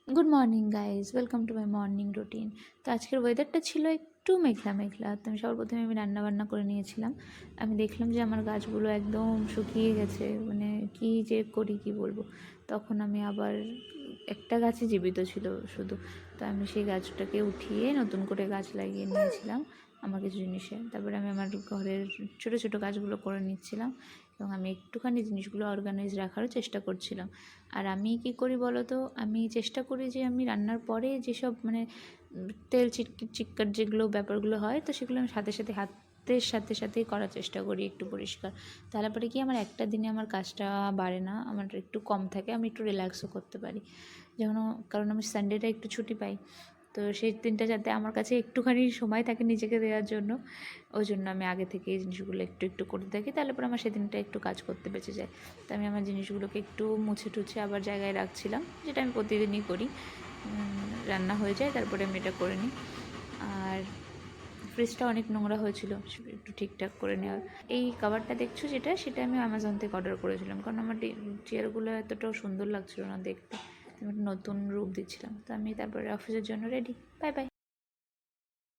Good morning guys, welcome to my morning routine. তো আজকের ওয়েদারটা ছিল একটু মেঘলা মেঘলা। তো আমি সবার প্রথমে রান্নাবান্না করে নিয়েছিলাম। আমি দেখলাম যে আমার গাছগুলো একদম শুকিয়ে গেছে, মানে কী যে করি কী বলবো। তখন আমি আবার একটা গাছে জীবিত ছিল শুধু, তো আমি সেই গাছটাকে উঠিয়ে নতুন করে গাছ লাগিয়ে নিয়েছিলাম আমার কিছু জিনিসে। তারপরে আমি আমার ঘরের ছোটো ছোটো কাজগুলো করে নিচ্ছিলাম এবং আমি একটুখানি জিনিসগুলো অর্গানাইজ রাখারও চেষ্টা করছিলাম। আর আমি কী করি বলো তো, আমি চেষ্টা করি যে আমি রান্নার পরে যেসব তেল চিটকার যেগুলো ব্যাপারগুলো হয়, তো সেগুলো আমি সাথে সাথে হাতের সাথে সাথেই করার চেষ্টা করি একটু পরিষ্কার। তাহলে পরে কি আমার একটা দিনে আমার কাজটা বাড়ে না, আমার একটু কম থাকে, আমি একটু রিল্যাক্সও করতে পারি। যেমন কারণ আমি সানডেটা একটু ছুটি পাই, তো সেই দিনটা যাতে আমার কাছে একটুখানি সময় থাকে নিজেকে দেওয়ার জন্য, ওই জন্য আমি আগে থেকে এই জিনিসগুলো একটু একটু করতে থাকি। তাহলে পরে আমার সেদিনটা একটু কাজ করতে বেঁচে যায়। তো আমি আমার জিনিসগুলোকে একটু মুছে টুছে আবার জায়গায় রাখছিলাম, যেটা আমি প্রতিদিনই করি। রান্না হয়ে যায় তারপরে আমি এটা করে নিই। আর ফ্রিজটা অনেক নোংরা হয়েছিল, একটু ঠিকঠাক করে নেওয়ার। এই কভারটা দেখছো সেটা আমি অ্যামাজন থেকে অর্ডার করেছিলাম, কারণ আমার চেয়ারগুলো এতটাও সুন্দর লাগছিল না দেখতে। আমি একটা নতুন রূপ দিচ্ছিলাম। তো আমি তারপরে অফিসের জন্য রেডি। Bye bye.